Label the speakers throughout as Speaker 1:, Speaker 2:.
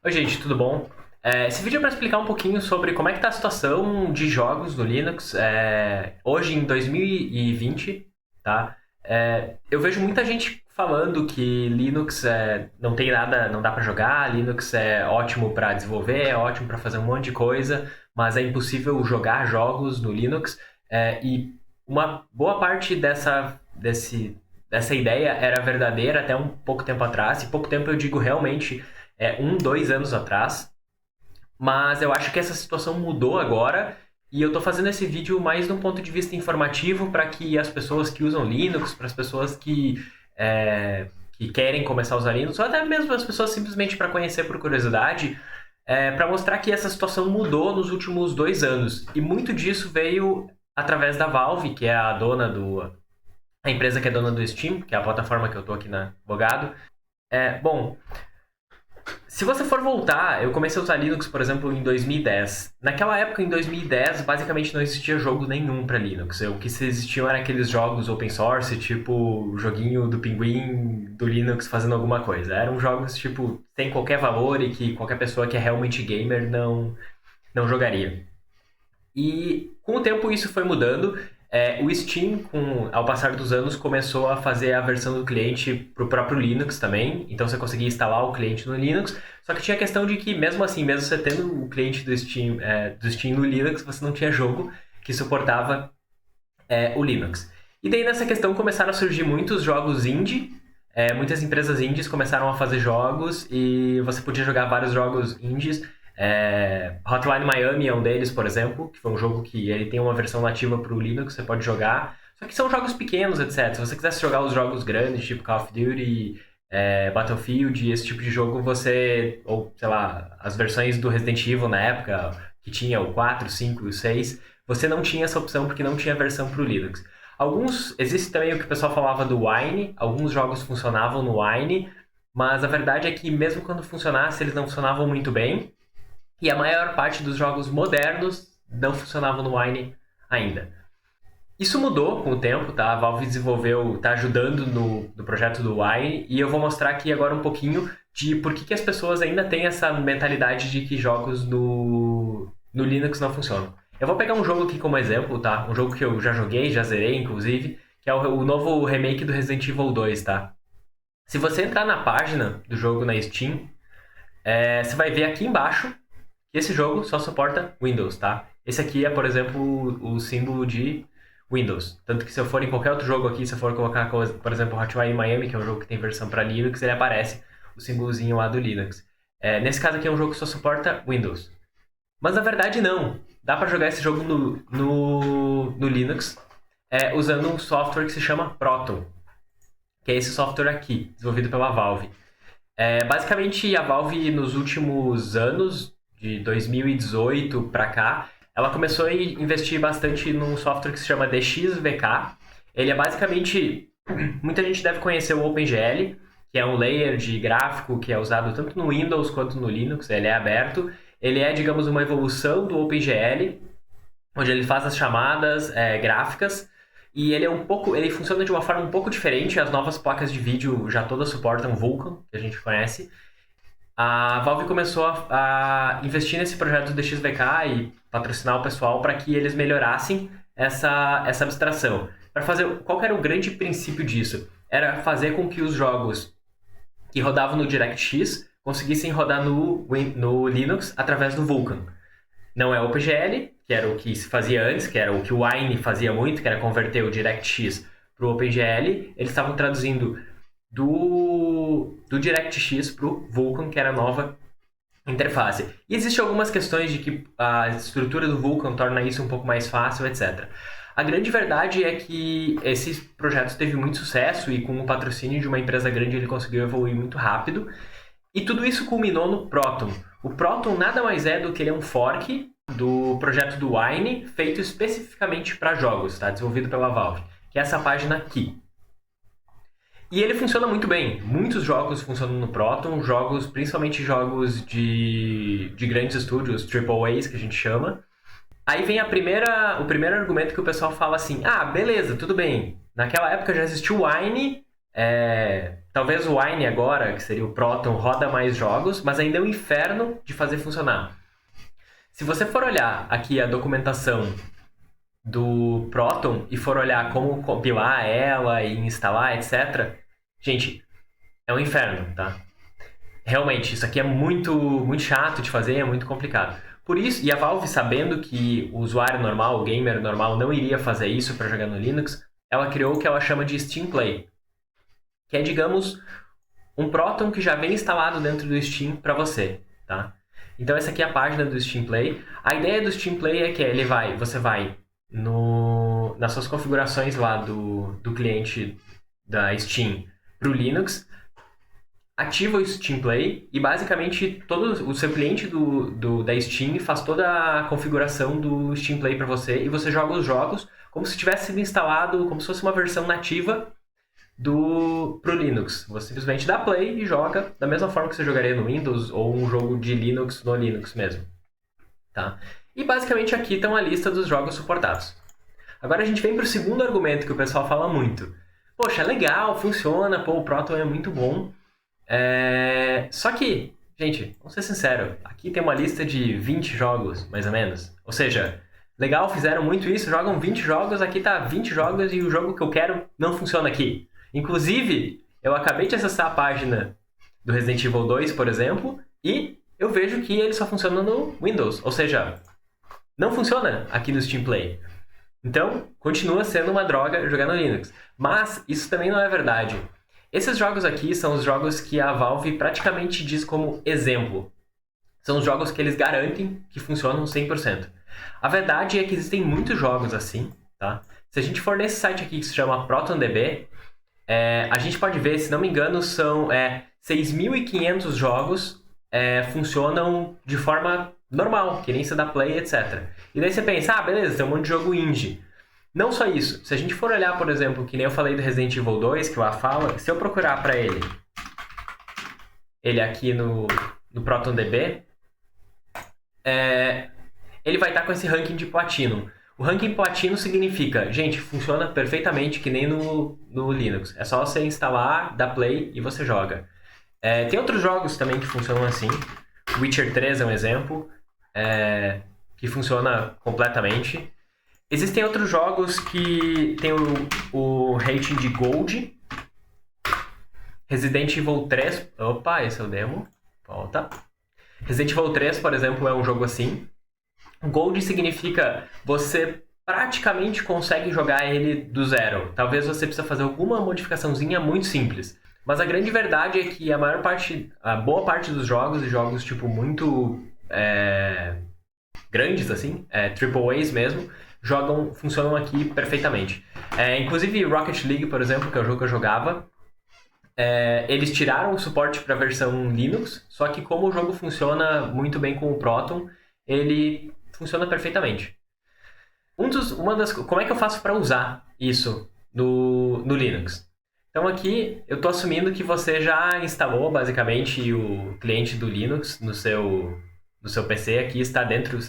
Speaker 1: Oi, gente, tudo bom? Esse vídeo é para explicar um pouquinho sobre como é que está a situação de jogos no Linux hoje em 2020, tá? Eu vejo muita gente falando que Linux não tem nada, não dá para jogar, Linux é ótimo para desenvolver, é ótimo para fazer um monte de coisa, mas é impossível jogar jogos no Linux. E uma boa parte dessa ideia era verdadeira até um pouco tempo atrás, e pouco tempo eu digo realmente 2 anos atrás, mas eu acho que essa situação mudou agora e eu tô fazendo esse vídeo mais de um ponto de vista informativo para que as pessoas que usam Linux, para as pessoas que querem começar a usar Linux, ou até mesmo as pessoas simplesmente para conhecer por curiosidade, para mostrar que essa situação mudou nos últimos 2 anos. E muito disso veio através da Valve, que é a empresa que é dona do Steam, que é a plataforma que eu tô aqui na Bogado. Bom, se você for voltar, eu comecei a usar Linux, por exemplo, em 2010. Naquela época, em 2010, basicamente não existia jogo nenhum para Linux. O que existiam eram aqueles jogos open source, tipo o joguinho do Pinguim do Linux fazendo alguma coisa. Eram jogos, tipo, sem qualquer valor e que qualquer pessoa que é realmente gamer não jogaria. E com o tempo isso foi mudando. O Steam, ao passar dos anos, começou a fazer a versão do cliente para o próprio Linux também. Então você conseguia instalar o cliente no Linux. Só que tinha a questão de que, mesmo assim, mesmo você tendo o cliente do Steam no Linux, você não tinha jogo que suportava o Linux. E daí nessa questão começaram a surgir muitos jogos indie. Muitas empresas indies começaram a fazer jogos e você podia jogar vários jogos indies. Hotline Miami é um deles, por exemplo, que foi um jogo que ele tem uma versão nativa para o Linux, você pode jogar. Só que são jogos pequenos, etc. Se você quisesse jogar os jogos grandes, tipo Call of Duty, Battlefield, esse tipo de jogo, ou sei lá, as versões do Resident Evil na época, que tinha o 4, 5 e o 6, você não tinha essa opção porque não tinha versão para o Linux. Existe também o que o pessoal falava do Wine, alguns jogos funcionavam no Wine, mas a verdade é que mesmo quando funcionasse, eles não funcionavam muito bem. E a maior parte dos jogos modernos não funcionavam no Wine ainda. Isso mudou com o tempo, tá? A Valve tá ajudando no projeto do Wine, e eu vou mostrar aqui agora um pouquinho de por que as pessoas ainda têm essa mentalidade de que jogos no Linux não funcionam. Eu vou pegar um jogo aqui como exemplo, tá? Um jogo que eu já joguei, já zerei, inclusive, que é o novo remake do Resident Evil 2, tá? Se você entrar na página do jogo na Steam, você vai ver aqui embaixo que esse jogo só suporta Windows, tá? Esse aqui é, por exemplo, o símbolo de Windows. Tanto que se eu for em qualquer outro jogo aqui, se eu for colocar, por exemplo, Hotline Miami, que é um jogo que tem versão para Linux, ele aparece o símbolozinho lá do Linux. Nesse caso aqui é um jogo que só suporta Windows. Mas na verdade não. Dá para jogar esse jogo no Linux usando um software que se chama Proton, que é esse software aqui, desenvolvido pela Valve. Basicamente, a Valve, nos últimos anos, de 2018 para cá, ela começou a investir bastante num software que se chama DXVK. Ele é basicamente... Muita gente deve conhecer o OpenGL, que é um layer de gráfico que é usado tanto no Windows quanto no Linux. Ele é aberto. Ele é, digamos, uma evolução do OpenGL, onde ele faz as chamadas gráficas. E ele funciona de uma forma um pouco diferente. As novas placas de vídeo já todas suportam Vulkan, que a gente conhece. A Valve começou a investir nesse projeto do DXVK e patrocinar o pessoal para que eles melhorassem essa abstração. Qual que era o grande princípio disso? Era fazer com que os jogos que rodavam no DirectX conseguissem rodar no Linux através do Vulkan. Não é o OpenGL, que era o que se fazia antes, que era o que o Wine fazia muito, que era converter o DirectX para o OpenGL. Eles estavam traduzindo do DirectX para o Vulkan, que era a nova interface. E existem algumas questões de que a estrutura do Vulkan torna isso um pouco mais fácil, etc. A grande verdade é que esse projeto teve muito sucesso e com o patrocínio de uma empresa grande ele conseguiu evoluir muito rápido. E tudo isso culminou no Proton. O Proton nada mais é do que ele é um fork do projeto do Wine, feito especificamente para jogos, tá? Desenvolvido pela Valve, que é essa página aqui. E ele funciona muito bem. Muitos jogos funcionam no Proton, principalmente jogos de grandes estúdios, AAAs, que a gente chama. Aí vem o primeiro argumento que o pessoal fala assim, beleza, tudo bem. Naquela época já existiu o Wine, Talvez o Wine agora, que seria o Proton, roda mais jogos, mas ainda é um inferno de fazer funcionar. Se você for olhar aqui a documentação do Proton e for olhar como compilar ela e instalar, etc., gente, é um inferno, tá? Realmente, isso aqui é muito, muito chato de fazer, é muito complicado. Por isso, e a Valve sabendo que o usuário normal, o gamer normal, não iria fazer isso para jogar no Linux, ela criou o que ela chama de Steam Play, que é, digamos, um Proton que já vem instalado dentro do Steam para você, tá? Então essa aqui é a página do Steam Play. A ideia do Steam Play é que você vai nas suas configurações lá do cliente da Steam para o Linux, ativa o Steam Play e basicamente todo o seu cliente da Steam faz toda a configuração do Steam Play para você e você joga os jogos como se tivesse sido instalado, como se fosse uma versão nativa pro Linux. Você simplesmente dá play e joga da mesma forma que você jogaria no Windows ou um jogo de Linux no Linux mesmo. Tá? E basicamente aqui estão a lista dos jogos suportados. Agora a gente vem para o segundo argumento que o pessoal fala muito. Poxa, é legal, funciona, pô, o Proton é muito bom. Só que, gente, vamos ser sinceros, aqui tem uma lista de 20 jogos, mais ou menos. Ou seja, legal, fizeram muito isso, jogam 20 jogos, aqui tá 20 jogos e o jogo que eu quero não funciona aqui. Inclusive, eu acabei de acessar a página do Resident Evil 2, por exemplo, e eu vejo que ele só funciona no Windows. Ou seja, não funciona aqui no Steam Play. Então, continua sendo uma droga jogar no Linux. Mas isso também não é verdade. Esses jogos aqui são os jogos que a Valve praticamente diz como exemplo. São os jogos que eles garantem que funcionam 100%. A verdade é que existem muitos jogos assim, tá? Se a gente for nesse site aqui que se chama ProtonDB, a gente pode ver, se não me engano, são 6.500 jogos funcionam de forma normal, que nem você dá play, etc. E daí você pensa, beleza, tem um monte de jogo indie. Não só isso, se a gente for olhar, por exemplo, que nem eu falei do Resident Evil 2, que o A fala, se eu procurar para ele aqui no ProtonDB, ele vai estar com esse ranking de Platinum. O ranking Platinum significa, gente, funciona perfeitamente que nem no Linux. É só você instalar, dar play e você joga. Tem outros jogos também que funcionam assim. Witcher 3 é um exemplo, que funciona completamente. Existem outros jogos que tem o rating de Gold. Resident Evil 3... Opa, esse é o demo. Volta. Resident Evil 3, por exemplo, é um jogo assim. Gold significa você praticamente consegue jogar ele do zero. Talvez você precise fazer alguma modificaçãozinha muito simples. Mas a grande verdade é que a boa parte dos jogos, e jogos tipo muito grandes assim, AAAs mesmo, funcionam aqui perfeitamente. Inclusive Rocket League, por exemplo, que é o jogo que eu jogava, eles tiraram o suporte para a versão Linux, só que como o jogo funciona muito bem com o Proton, ele funciona perfeitamente. Como é que eu faço para usar isso no Linux? Então aqui eu estou assumindo que você já instalou basicamente o cliente do Linux no seu PC, aqui está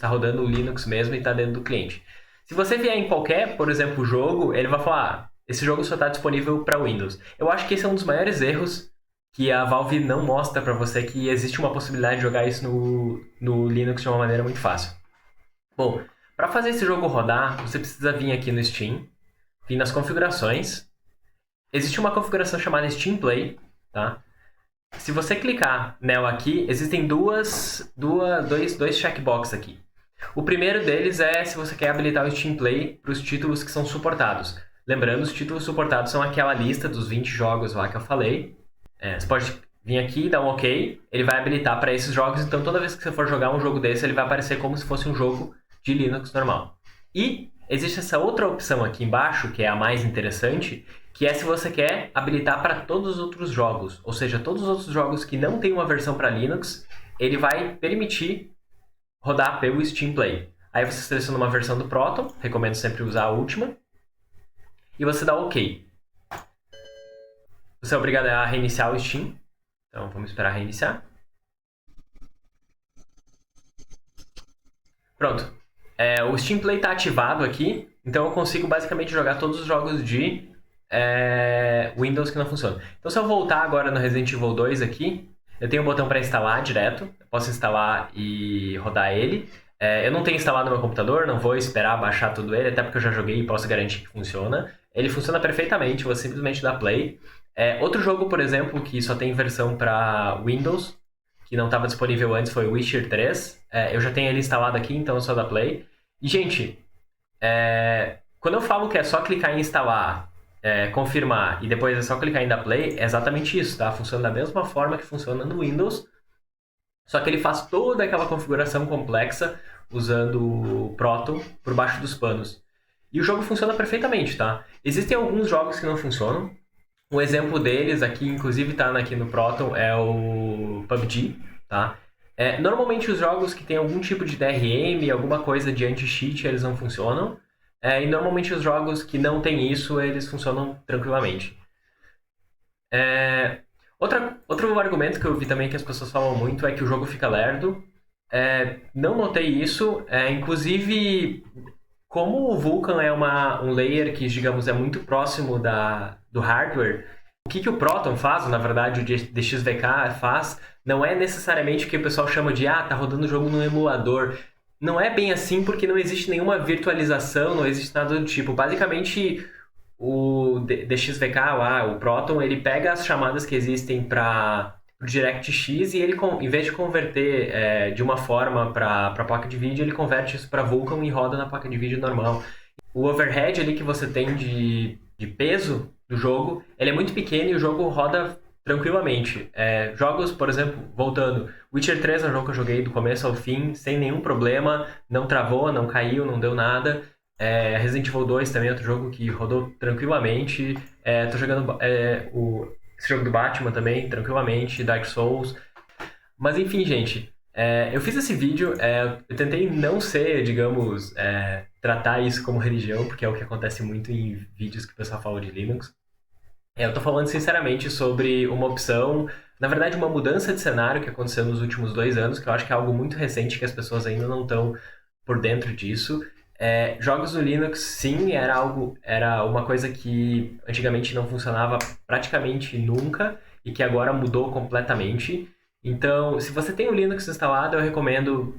Speaker 1: rodando o Linux mesmo e está dentro do cliente. Se você vier em qualquer, por exemplo, jogo, ele vai falar, esse jogo só está disponível para Windows. Eu acho que esse é um dos maiores erros que a Valve não mostra para você, que existe uma possibilidade de jogar isso no Linux de uma maneira muito fácil. Bom, para fazer esse jogo rodar, você precisa vir aqui no Steam, vir nas configurações. Existe uma configuração chamada Steam Play, tá? Se você clicar nela aqui, existem dois checkbox aqui. O primeiro deles é se você quer habilitar o Steam Play para os títulos que são suportados. Lembrando, os títulos suportados são aquela lista dos 20 jogos lá que eu falei. Você pode vir aqui, dar um OK, ele vai habilitar para esses jogos, então toda vez que você for jogar um jogo desse, ele vai aparecer como se fosse um jogo de Linux normal. E existe essa outra opção aqui embaixo, que é a mais interessante, que é se você quer habilitar para todos os outros jogos. Ou seja, todos os outros jogos que não tem uma versão para Linux, ele vai permitir rodar pelo Steam Play. Aí você seleciona uma versão do Proton, recomendo sempre usar a última, e você dá OK. Você é obrigado a reiniciar o Steam, então vamos esperar reiniciar. Pronto. O Steam Play está ativado aqui, então eu consigo basicamente jogar todos os jogos de Windows que não funciona. Então, se eu voltar agora no Resident Evil 2 aqui, eu tenho um botão para instalar direto. Eu posso instalar e rodar ele. Eu não tenho instalado no meu computador, não vou esperar baixar tudo ele, até porque eu já joguei e posso garantir que funciona. Ele funciona perfeitamente, você simplesmente dá play. Outro jogo, por exemplo, que só tem versão para Windows, que não estava disponível antes, foi o Witcher 3. Eu já tenho ele instalado aqui, então eu só dá play. E, gente, quando eu falo que é só clicar em instalar, confirmar e depois é só clicar em dar play, é exatamente isso, tá? Funciona da mesma forma que funciona no Windows, só que ele faz toda aquela configuração complexa usando o Proton por baixo dos panos. E o jogo funciona perfeitamente, tá? Existem alguns jogos que não funcionam. Um exemplo deles aqui, inclusive tá aqui no Proton, é o PUBG, tá? Normalmente os jogos que tem algum tipo de DRM, alguma coisa de anti-cheat, eles não funcionam. E normalmente os jogos que não tem isso, eles funcionam tranquilamente. Outro argumento que eu vi também que as pessoas falam muito é que o jogo fica lerdo. Não notei isso. Inclusive, como o Vulkan é um layer que, digamos, é muito próximo do hardware, o que o Proton faz, na verdade, o DXVK faz, não é necessariamente o que o pessoal chama de tá rodando o jogo no emulador. Não é bem assim porque não existe nenhuma virtualização, não existe nada do tipo. Basicamente, o DXVK lá, o Proton, ele pega as chamadas que existem para o DirectX e ele, em vez de converter de uma forma para a placa de vídeo, ele converte isso para Vulkan e roda na placa de vídeo normal. O overhead ali que você tem de peso do jogo, ele é muito pequeno e o jogo roda tranquilamente. Jogos, por exemplo, voltando, Witcher 3 é um jogo que eu joguei do começo ao fim, sem nenhum problema, não travou, não caiu, não deu nada. Resident Evil 2 também é outro jogo que rodou tranquilamente. Tô jogando esse jogo do Batman também, tranquilamente, Dark Souls. Mas enfim, gente, eu fiz esse vídeo, eu tentei não ser, digamos, tratar isso como religião, porque é o que acontece muito em vídeos que o pessoal fala de Linux. Eu tô falando sinceramente sobre uma opção, na verdade uma mudança de cenário que aconteceu nos últimos 2 anos, que eu acho que é algo muito recente que as pessoas ainda não estão por dentro disso. Jogos no Linux, sim, era uma coisa que antigamente não funcionava praticamente nunca e que agora mudou completamente. Então, se você tem o Linux instalado, eu recomendo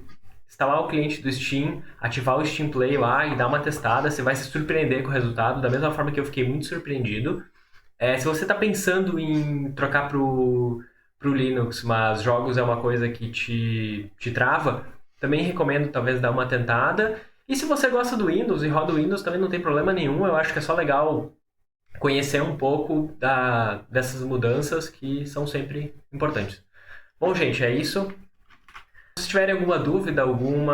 Speaker 1: instalar o cliente do Steam, ativar o Steam Play lá e dar uma testada. Você vai se surpreender com o resultado, da mesma forma que eu fiquei muito surpreendido. Se você está pensando em trocar pro Linux, mas jogos é uma coisa que te trava, também recomendo talvez dar uma tentada. E se você gosta do Windows e roda o Windows, também não tem problema nenhum. Eu acho que é só legal conhecer um pouco dessas mudanças que são sempre importantes. Bom, gente, é isso. Se tiverem alguma dúvida, algum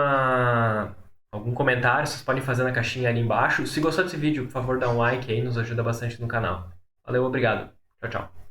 Speaker 1: comentário, vocês podem fazer na caixinha ali embaixo. Se gostou desse vídeo, por favor, dá um like aí, nos ajuda bastante no canal. Valeu, obrigado. Tchau, tchau.